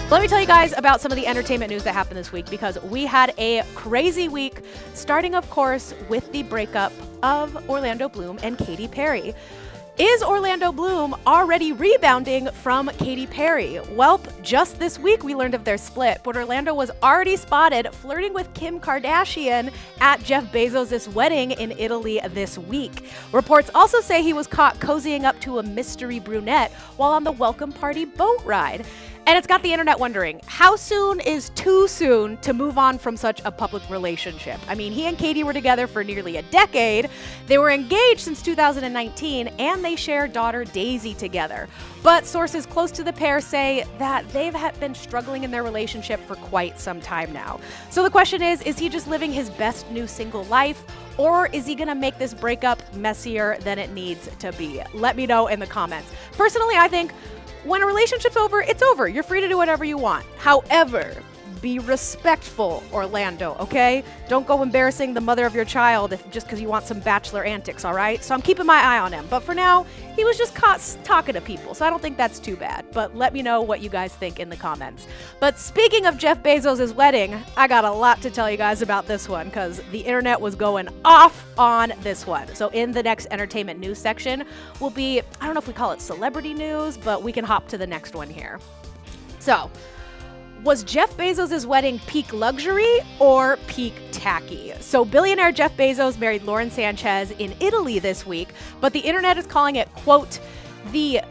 Let me tell you guys about some of the entertainment news that happened this week, because we had a crazy week, starting, of course, with the breakup of Orlando Bloom and Katy Perry. Is Orlando Bloom already rebounding from Katy Perry? Well, just this week we learned of their split, but Orlando was already spotted flirting with Kim Kardashian at Jeff Bezos' wedding in Italy this week. Reports also say he was caught cozying up to a mystery brunette while on the welcome party boat ride. And it's got the internet wondering, how soon is too soon to move on from such a public relationship? I mean, he and Katy were together for nearly a decade. They were engaged since 2019, and they share daughter Daisy together. But sources close to the pair say that they've been struggling in their relationship for quite some time now. So the question is he just living his best new single life? Or is he gonna make this breakup messier than it needs to be? Let me know in the comments. Personally, I think when a relationship's over, it's over. You're free to do whatever you want. However, be respectful, Orlando, okay? Don't go embarrassing the mother of your child just because you want some bachelor antics, all right? So I'm keeping my eye on him. But for now, he was just caught talking to people, so I don't think that's too bad. But let me know what you guys think in the comments. But speaking of Jeff Bezos' wedding, I got a lot to tell you guys about this one because the internet was going off on this one. So in the next entertainment news section will be, I don't know if we call it celebrity news, but we can hop to the next one here. So, was Jeff Bezos' wedding peak luxury or peak tacky? So billionaire Jeff Bezos married Lauren Sánchez in Italy this week, but the internet is calling it, quote, the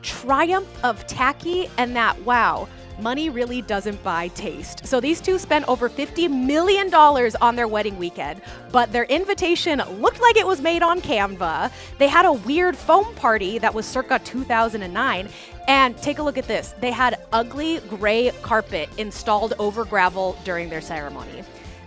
triumph of tacky, and that, wow, money really doesn't buy taste. So these two spent over $50 million on their wedding weekend, but their invitation looked like it was made on Canva. They had a weird foam party that was circa 2009. And take a look at this. They had ugly gray carpet installed over gravel during their ceremony.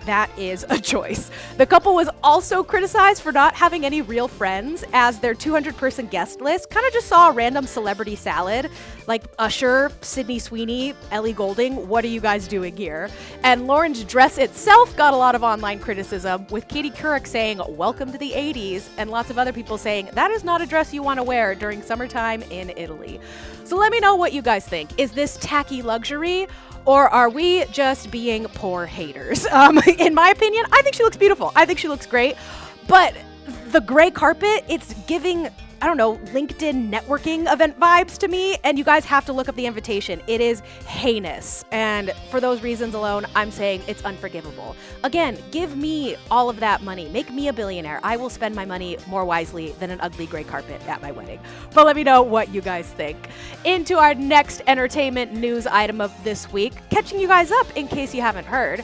That is a choice. The couple was also criticized for not having any real friends, as their 200-person guest list kind of just saw a random celebrity salad, like Usher, Sydney Sweeney, Ellie Goulding. What are you guys doing here? And Lauren's dress itself got a lot of online criticism, with Katie Couric saying, welcome to the 80s, and lots of other people saying, that is not a dress you want to wear during summertime in Italy. So let me know what you guys think. Is this tacky luxury? Or are we just being poor haters? In my opinion, I think she looks beautiful. I think she looks great. But the gray carpet, it's giving, I don't know, LinkedIn networking event vibes to me. And you guys have to look up the invitation. It is heinous. And for those reasons alone, I'm saying it's unforgivable. Again, give me all of that money. Make me a billionaire. I will spend my money more wisely than an ugly gray carpet at my wedding. But let me know what you guys think. Into our next entertainment news item of this week, catching you guys up in case you haven't heard.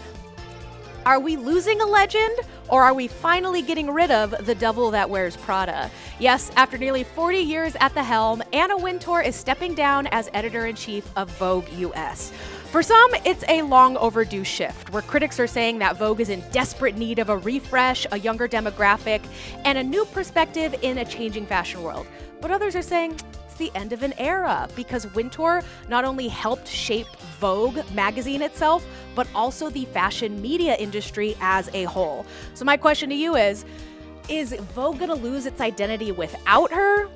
Are we losing a legend, or are we finally getting rid of the devil that wears Prada? Yes, after nearly 40 years at the helm, Anna Wintour is stepping down as editor-in-chief of Vogue US. For some, it's a long overdue shift, where critics are saying that Vogue is in desperate need of a refresh, a younger demographic, and a new perspective in a changing fashion world. But others are saying it's the end of an era, because Wintour not only helped shape Vogue magazine itself, but also the fashion media industry as a whole. So my question to you is Vogue gonna lose its identity without her?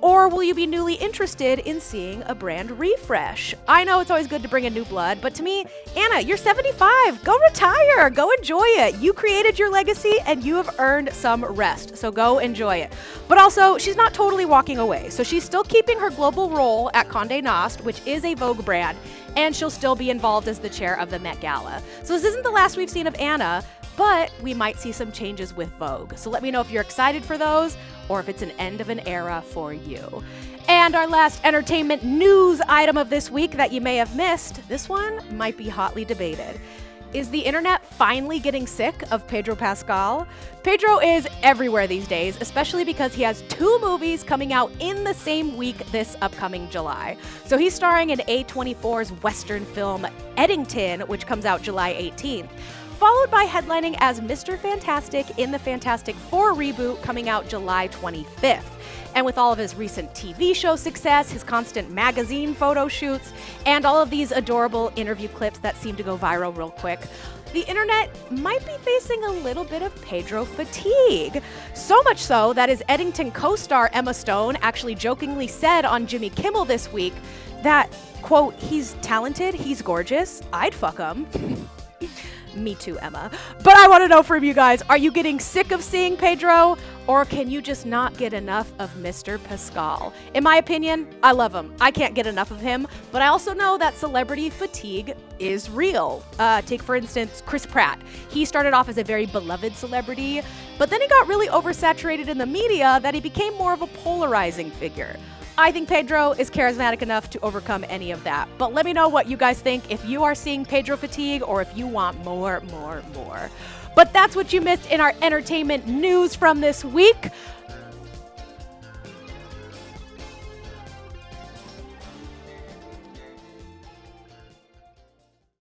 Or will you be newly interested in seeing a brand refresh? I know it's always good to bring in new blood, but to me, Anna, you're 75. Go retire. Go enjoy it. You created your legacy and you have earned some rest, so go enjoy it. But also, she's not totally walking away. So she's still keeping her global role at Condé Nast, which is a Vogue brand, and she'll still be involved as the chair of the Met Gala. So this isn't the last we've seen of Anna, but we might see some changes with Vogue. So let me know if you're excited for those or if it's an end of an era for you. And our last entertainment news item of this week that you may have missed, this one might be hotly debated. Is the internet finally getting sick of Pedro Pascal? Pedro is everywhere these days, especially because he has 2 movies coming out in the same week this upcoming July. So he's starring in A24's Western film Eddington, which comes out July 18th. Followed by headlining as Mr. Fantastic in the Fantastic Four reboot coming out July 25th. And with all of his recent TV show success, his constant magazine photo shoots, and all of these adorable interview clips that seem to go viral real quick, the internet might be facing a little bit of Pedro fatigue. So much so that his Eddington co-star Emma Stone actually jokingly said on Jimmy Kimmel this week that, quote, he's talented, he's gorgeous, I'd fuck him. Me too, Emma. But I want to know from you guys, are you getting sick of seeing Pedro, or can you just not get enough of Mr. Pascal? In my opinion, I love him. I can't get enough of him, but I also know that celebrity fatigue is real. Take, for instance, Chris Pratt. He started off as a very beloved celebrity, but then he got really oversaturated in the media that he became more of a polarizing figure. I think Pedro is charismatic enough to overcome any of that. But let me know what you guys think, if you are seeing Pedro fatigue or if you want more. But that's what you missed in our entertainment news from this week.